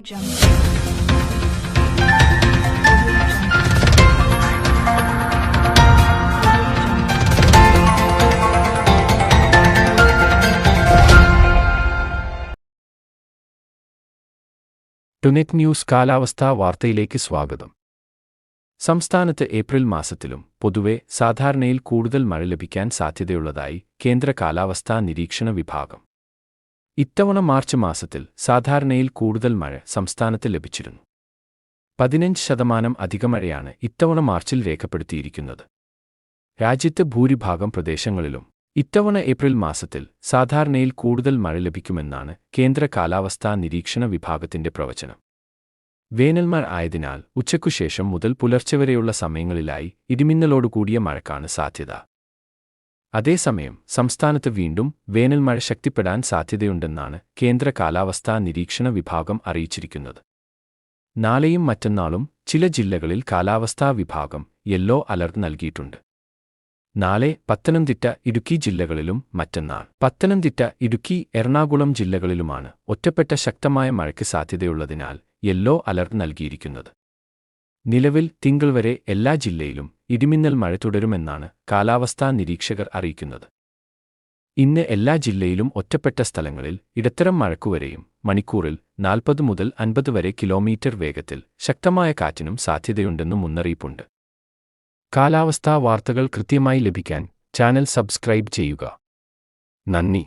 ടുനെറ്റ് news കാലാവസ്ഥാ വാർത്തയിലേക്ക് സ്വാഗതം. സംസ്ഥാനത്ത് ഏപ്രിൽ മാസത്തിലും പൊതുവെ സാധാരണയിൽ കൂടുതൽ മഴ ലഭിക്കാൻ സാധ്യതയുള്ളതായി കേന്ദ്ര കാലാവസ്ഥാ നിരീക്ഷണ വിഭാഗം. ഇത്തവണ മാർച്ച് മാസത്തിൽ സാധാരണയിൽ കൂടുതൽ മഴ സംസ്ഥാനത്ത് ലഭിച്ചിരുന്നു. 15% അധിക മഴയാണ് ഇത്തവണ മാർച്ചിൽ രേഖപ്പെടുത്തിയിരിക്കുന്നത്. രാജ്യത്ത് ഭൂരിഭാഗം പ്രദേശങ്ങളിലും ഇത്തവണ ഏപ്രിൽ മാസത്തിൽ സാധാരണയിൽ കൂടുതൽ മഴ ലഭിക്കുമെന്നാണ് കേന്ദ്ര കാലാവസ്ഥാ നിരീക്ഷണ വിഭാഗത്തിന്റെ പ്രവചനം. വേനൽമഴ ആയതിനാൽ ഉച്ചയ്ക്കുശേഷം മുതൽ പുലർച്ചെ വരെയുള്ള സമയങ്ങളിലായി ഇടിമിന്നലോടുകൂടിയ മഴയ്ക്കാണ് സാധ്യത. അതേസമയം സംസ്ഥാനത്ത് വീണ്ടും വേനൽമഴ ശക്തിപ്പെടാൻ സാധ്യതയുണ്ടെന്നാണ് കേന്ദ്ര കാലാവസ്ഥാ നിരീക്ഷണ വിഭാഗം അറിയിച്ചിരിക്കുന്നത്. നാളെയും മറ്റന്നാളും ചില ജില്ലകളിൽ കാലാവസ്ഥാ വിഭാഗം യെല്ലോ അലർട്ട് നൽകിയിട്ടുണ്ട്. നാളെ പത്തനംതിട്ട, ഇടുക്കി ജില്ലകളിലും മറ്റന്നാൾ പത്തനംതിട്ട, ഇടുക്കി, എറണാകുളം ജില്ലകളിലുമാണ് ഒറ്റപ്പെട്ട ശക്തമായ മഴയ്ക്ക് സാധ്യതയുള്ളതിനാൽ യെല്ലോ അലർട്ട് നൽകിയിരിക്കുന്നത്. നിലവിൽ തിങ്കൾ വരെ എല്ലാ ജില്ലയിലും ഇടിമിന്നൽ മഴ തുടരുമെന്നാണ് കാലാവസ്ഥാ നിരീക്ഷകർ അറിയിക്കുന്നത്. ഇന്ന് എല്ലാ ജില്ലയിലും ഒറ്റപ്പെട്ട സ്ഥലങ്ങളിൽ ഇടത്തരം മഴയ്ക്കുവരെയും മണിക്കൂറിൽ 40 മുതൽ 50 വരെ കിലോമീറ്റർ വേഗത്തിൽ ശക്തമായ കാറ്റിനും സാധ്യതയുണ്ടെന്നും മുന്നറിയിപ്പുണ്ട്. കാലാവസ്ഥാ വാർത്തകൾ കൃത്യമായി ലഭിക്കാൻ ചാനൽ സബ്സ്ക്രൈബ് ചെയ്യുക. നന്ദി.